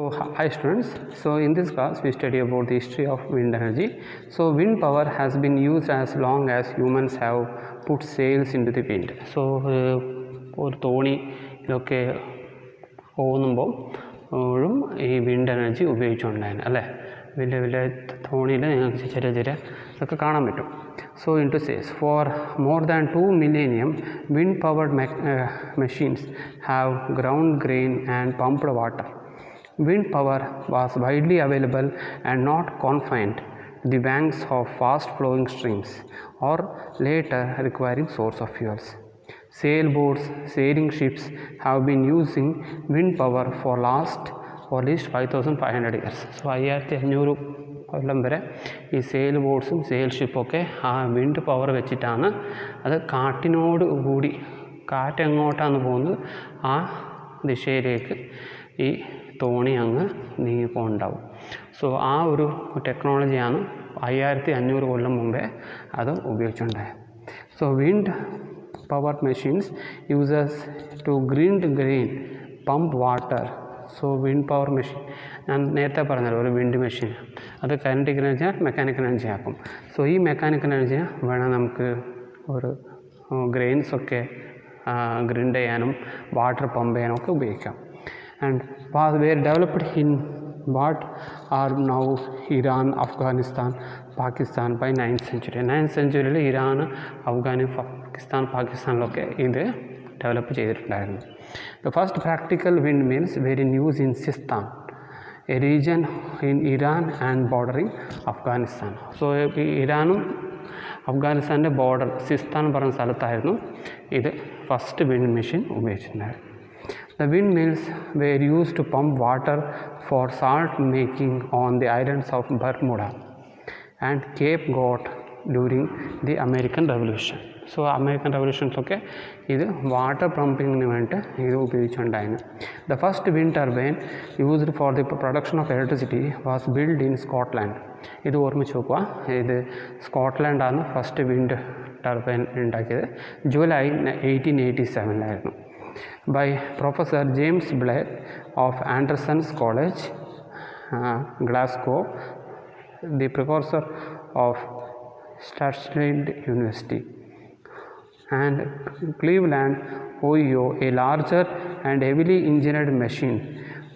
Hi students, so in this class we study about the history of wind energy. So wind power has been used as long as humans have put sails into the wind. So ഒരു തോണിയിലൊക്കെ പോകുമ്പോഴും ഈ wind energy ഉപയോഗിച്ചുകൊണ്ടായിരുന്നു അല്ലേ. വലിയ വലിയ തോണിയിൽ നിങ്ങൾക്ക് ചെറിയ ചെറിയ ഇതൊക്കെ കാണാൻ പറ്റും. So into says for more than 2 millennium wind powered machines have ground grain and pumped water. Wind power was widely available and not confined to the banks of fast flowing streams or later requiring source of fuels. Sailboats, sailing ships have been using wind power for at least 5500 years. So 5500 കൊല്ലം വരെ ഈ sale ബോട്ട്സും sale ഷിപ്പൊക്കെ ആ wind power വെച്ചിട്ടാണ്. അത് കാറ്റിനോട് കൂടി കാറ്റ് എങ്ങോട്ടാണ് പോകുന്നത് ആ ദിശയിലേക്ക് ഈ തോണി അങ്ങ് നീങ്ങിപ്പോണ്ടാവും. സോ ആ ഒരു ടെക്നോളജിയാണ് 5500 കൊല്ലം മുമ്പേ അത് ഉപയോഗിച്ചുണ്ടായത്. So wind power machines uses to grind grain pump water. So wind power machine ഞാൻ നേരത്തെ പറഞ്ഞല്ലോ, ഒരു വിൻഡ് മെഷീൻ അത് കൈനറ്റിക് എനർജിയെ മെക്കാനിക്കൽ എനർജി ആക്കും. സോ ഈ മെക്കാനിക്കൽ എനർജിയെ വേണം നമുക്ക് ഒരു ഗ്രെയിൻസൊക്കെ ഗ്രിൻഡ് ചെയ്യാനും വാട്ടർ പമ്പ് ചെയ്യാനും ഒക്കെ ഉപയോഗിക്കാം. And were developed in what are now Iran, Afghanistan, Pakistan by 9th century. 9th century Iran, Afghanistan, പാകിസ്ഥാനിലൊക്കെ ഇത് ഡെവലപ്പ് ചെയ്തിട്ടുണ്ടായിരുന്നു. The first practical windmills were in use in Sistan, a region in Iran and bordering Afghanistan. So ഇറാനും അഫ്ഗാനിസ്ഥാൻ്റെ border Sistan പറഞ്ഞ സ്ഥലത്തായിരുന്നു ഇത് first wind machine ഉപയോഗിച്ചിട്ടുണ്ടായിരുന്നു. The windmills were used to pump water for salt making on the islands of Bermuda and Cape Cod during the American Revolution. So American റെവല്യൂഷൻസൊക്കെ ഇത് water പമ്പിങ്ങിന് വേണ്ടി ഇത് ഉപയോഗിച്ചുണ്ടായിരുന്നു. The first wind turbine used for the production of electricity was built in Scotland. ഇത് ഓർമ്മിച്ച് നോക്കുക, ഇത് സ്കോട്ട്ലാൻഡാണ് first wind turbine ഉണ്ടാക്കിയത്. July 1887 by Professor James Blake of Anderson's College, Glasgow, the precursor of Strathclyde University, and Cleveland, Ohio. A larger and heavily engineered machine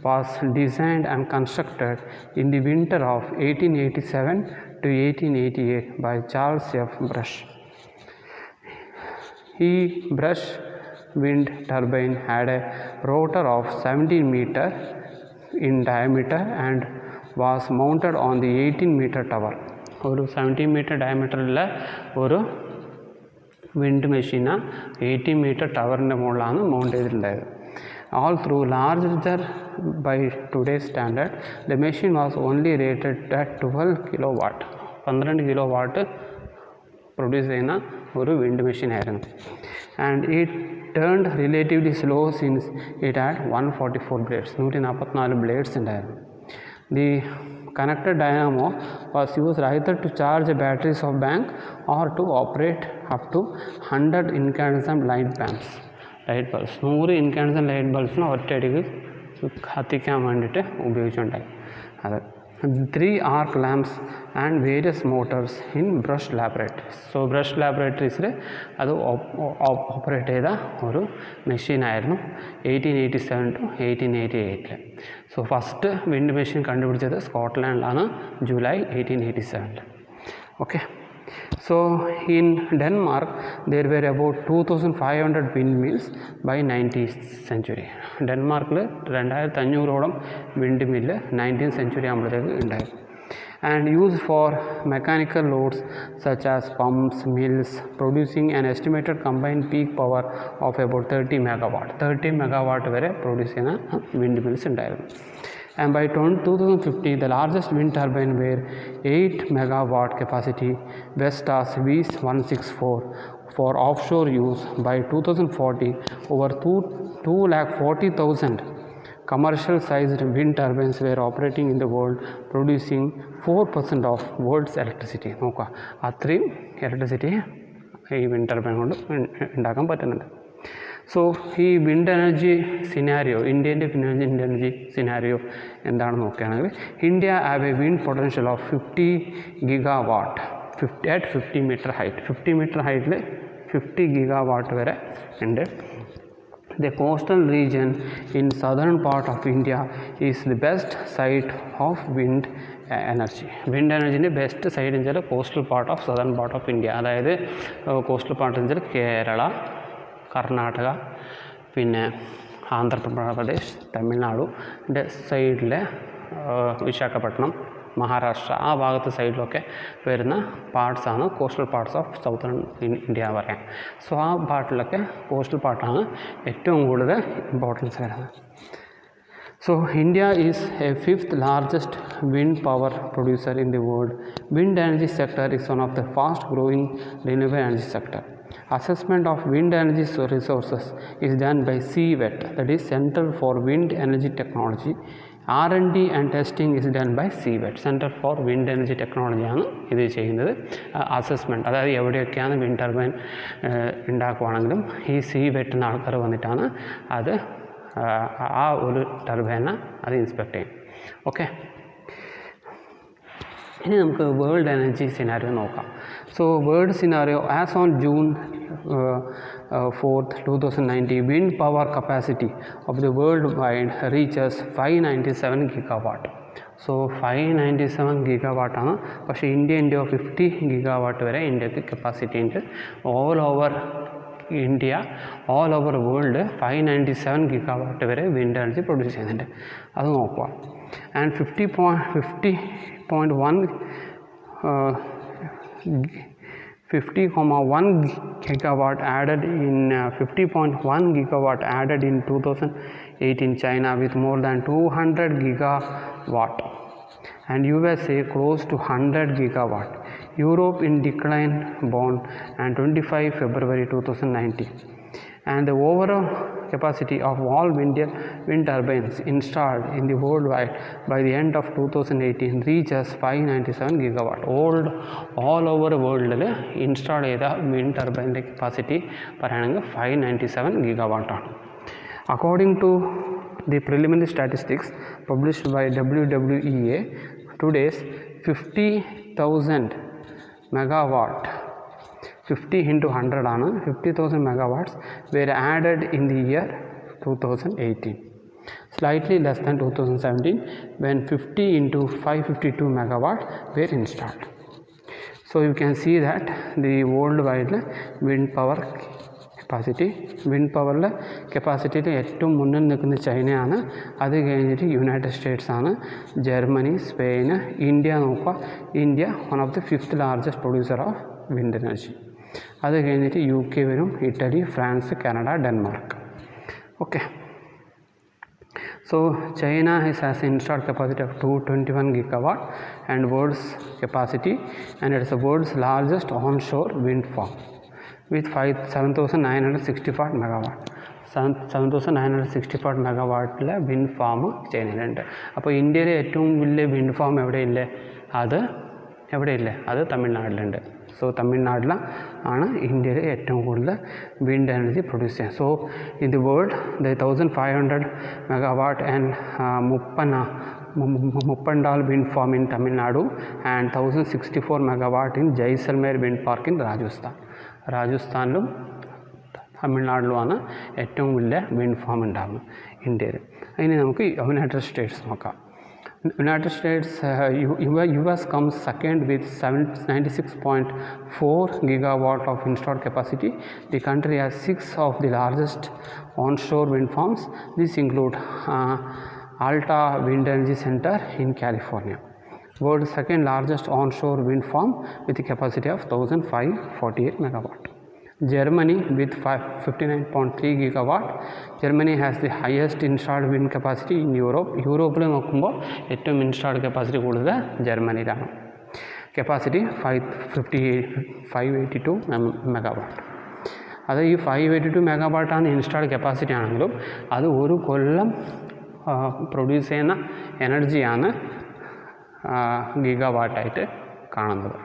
was designed and constructed in the winter of 1887 to 1888 by Charles F. Brush. Brush wind turbine had a rotor of 17 meter in diameter and was mounted on the 18 meter tower. ഒരു 17 meter ഡയമീറ്ററിലുള്ള ഒരു wind മെഷീന് 18 meter ടവറിൻ്റെ മുകളിലാണ് mount ചെയ്തിട്ടുണ്ടായത്. All through larger by today's standard, the machine was only rated at 12 kilowatt. 12 kilowatt produce ചെയ്യുന്ന ഒരു wind machine ആയിരുന്നു. And it turned relatively slow since it had 144 blades. 144 blades ഉണ്ടായിരുന്നു. The connected dynamo was used either to charge batteries of bank or to operate up to 100 incandescent light bulbs. 100 incandescent light bulbs ഒറ്റയടിക്ക് കത്തിക്കാൻ വേണ്ടിയിട്ട് ഉപയോഗിച്ചുണ്ടായി. അത് 3 arc lamps and various motors in Brush laboratories. So Brush laboratories അത് ഓപ്പറേറ്റ് ചെയ്ത ഒരു മെഷീനായിരുന്നു 1887 to 1888. So first wind machine കണ്ടുപിടിച്ചത് സ്കോട്ട്ലാൻഡിലാണ് July 1887. Okay. So in Denmark there were about 2500 windmills by 19th century. ഡെൻമാർക്കിൽ 2500ഓളം വിൻഡ് മില്ല് 19th century ആകുമ്പോഴത്തേക്ക് ഉണ്ടായിരുന്നു. And used for mechanical loads such as pumps, mills, producing an estimated combined peak power of about 30 megawatt. 30 megawatt വരെ produce ചെയ്യുന്ന wind mills ഉണ്ടായിരുന്നു. And by 2050 the largest wind turbine were 8 megawatt capacity Vestas V164 for offshore use. By 2040 over 240,000 commercial sized wind turbines were operating in the world, producing 4% of world's electricity. നോക്കുക, അത്രയും electricity ഈ wind turbine കൊണ്ട് ഉണ്ടാക്കാൻ പറ്റുന്നുണ്ട്. So ഈ wind energy scenario, ഇന്ത്യൻ്റെ wind energy scenario എന്താണെന്ന് നോക്കുകയാണെങ്കിൽ, India have a wind potential of 50 GW at 50 meter height. 50 meter ഹൈറ്റിൽ 50 GW വരെ ഉണ്ട്. The coastal region in southern part of India is the best site of wind energy. Wind എനർജിൻ്റെ best side എന്ന് വെച്ചാൽ coastal part of southern part of India. അതായത് coastal part എന്ന് വെച്ചാൽ കേരള, കർണാടക, പിന്നെ ആന്ധ്രാപ്രദേശ്, തമിഴ്നാടിൻ്റെ സൈഡിലെ വിശാഖപട്ടണം, മഹാരാഷ്ട്ര, ആ ഭാഗത്ത് സൈഡിലൊക്കെ വരുന്ന പാർട്സാണ് coastal parts of southern India പറയാം. സോ ആ പാർട്ടിലൊക്കെ കോസ്റ്റൽ പാർട്ടാണ് ഏറ്റവും കൂടുതൽ ഇമ്പോർട്ടൻസ് വരുന്നത്. So India is a 5th largest wind power producer in the world. Wind energy sector is one of the fast growing renewable energy sector. Assessment of wind energy resources is done by CWET, that is Center for Wind Energy Technology. R&D and testing is done by CWET, Center for Wind Energy Technology ആണ് ഇത് ചെയ്യുന്നത്. Assessment, അതായത് എവിടെയൊക്കെയാണ് wind turbine ഉണ്ടാക്കുവാണെങ്കിലും ഈ CWET എന്ന ആൾക്കാർ വന്നിട്ടാണ് അത് ആ ഒരു ടർബൈനെ അത് ഇൻസ്പെക്ട് ചെയ്യും. ഓക്കെ, ഇനി നമുക്ക് വേൾഡ് എനർജി സിനാരിയോ നോക്കാം. So world scenario as on June 4th, 2019, wind power capacity of the worldwide reaches 597 GW. So 597 GW ആണ്. പക്ഷേ ഇന്ത്യ 50 GW വരെ ഇന്ത്യക്ക് കപ്പാസിറ്റി ഉണ്ട്. All over India, all over world 597 GW വരെ wind energy produce ചെയ്യുന്നുണ്ട്. അത് നോക്കുക. And 50.1 GW added in 50.1 GW added in 2018. China with more than 200 GW and USA close to 100 GW. Europe in decline born and 25 February 2019. And the overall capacity of all wind turbines installed in the worldwide by the end of 2018 reaches 597 GW. all over world install ചെയ്ത wind turbine capacity പറയുകയാണെങ്കിൽ 597 GW ആണ്. According to the preliminary statistics published by WWEA, today's 50,000 megawatt 50 into 100 ആണ് 50,000 megawatts were added in the year 2018, slightly less than 2017 when 50 into 552 megawatt were installed. So you can see that the worldwide wind power capacity, wind പവറിൽ കപ്പാസിറ്റിയിൽ ഏറ്റവും മുന്നിൽ നിൽക്കുന്ന ചൈനയാണ്. അത് കഴിഞ്ഞിട്ട് United States ആണ്, Germany, Spain, India നോക്കുക. India one of the 5th largest producer of wind energy. അത് കഴിഞ്ഞിട്ട് UK വരും, Italy, France, Canada, Denmark. Okay, so China has installed capacity of 221 GW and world's capacity, and it is the world's largest onshore wind farm with 7,965 megawatt. 7,965 മെഗാവാട്ടിലെ wind farm ചൈനയിലുണ്ട്. അപ്പോൾ ഇന്ത്യയിലെ ഏറ്റവും വലിയ wind farm എവിടെയില്ലേ? അത് എവിടെയില്ലേ? അത് തമിഴ്നാട്ടിലുണ്ട്. So തമിഴ്നാട്ടിൽ ആണ് ഇന്ത്യയിൽ ഏറ്റവും കൂടുതൽ വിൻഡ് എനർജി പ്രൊഡ്യൂസ് ചെയ്യുക. So in the world the 1,500 megawatt and Muppandal wind farm in Tamil Nadu and 1,064 megawatt in Jaisalmer wind park in രാജസ്ഥാനിലും തമിഴ്നാട്ടിലുമാണ് ഏറ്റവും വലിയ വിൻഡ് ഫാം ഉണ്ടാകുന്നത് ഇന്ത്യയിൽ. ഇനി നമുക്ക് യുണൈറ്റഡ് സ്റ്റേറ്റ്സ് നോക്കാം. United States, US comes second with 96.4 gigawatt of installed capacity. The country has 6 of the largest onshore wind farms. These include Alta Wind Energy Center in California, world's second largest onshore wind farm with a capacity of 1,548 megawatt. Germany with 59.3 gigawatt. Germany has the highest installed wind capacity in Europe. യൂറോപ്പിൽ നോക്കുമ്പോൾ ഏറ്റവും installed capacity കൂടുതൽ ജർമ്മനിയിലാണ്. Capacity 582 megawatt. അത് ഈ 582 മെഗാവാട്ടാണ് installed capacity ആണെങ്കിലും അത് ഒരു കൊല്ലം produce ചെയ്യുന്ന എനർജിയാണ് ഗിഗാവാട്ടായിട്ട് കാണുന്നത്.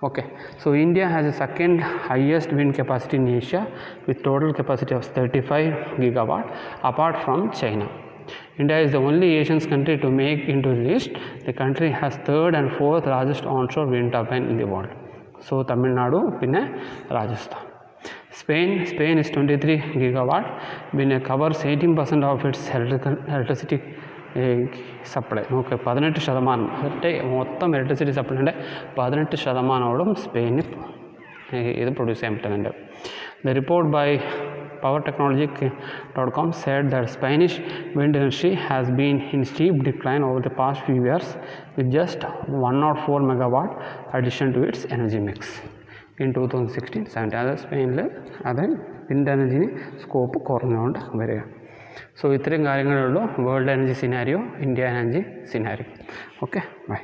Okay, so India has the second highest wind capacity in Asia with total capacity of 35 gigawatt apart from China. India is the only Asian country to make into the list. The country has third and fourth largest onshore wind turbine in the world. So Tamil Nadu pinne Rajasthan. Spain is 23 gigawatt, covers 18% of its electricity supply. നോക്ക് 18% മൊത്തം electricity സപ്ലൈൻ്റെ 18% സ്പെയിന് ഇത് produce ചെയ്യാൻ പറ്റുന്നുണ്ട്. The report by powertechnology.com said that Spanish wind industry has been in steep decline over the past few years with just 104 megawatt addition to its energy mix in 2016-17. അത് സ്പെയിനിൽ അത് വിൻഡ് എനർജിന് സ്കോപ്പ് കുറഞ്ഞുകൊണ്ട് വരിക. So ഇത്രയും കാര്യങ്ങളുള്ളൂ world energy scenario, India energy scenario. Okay, by.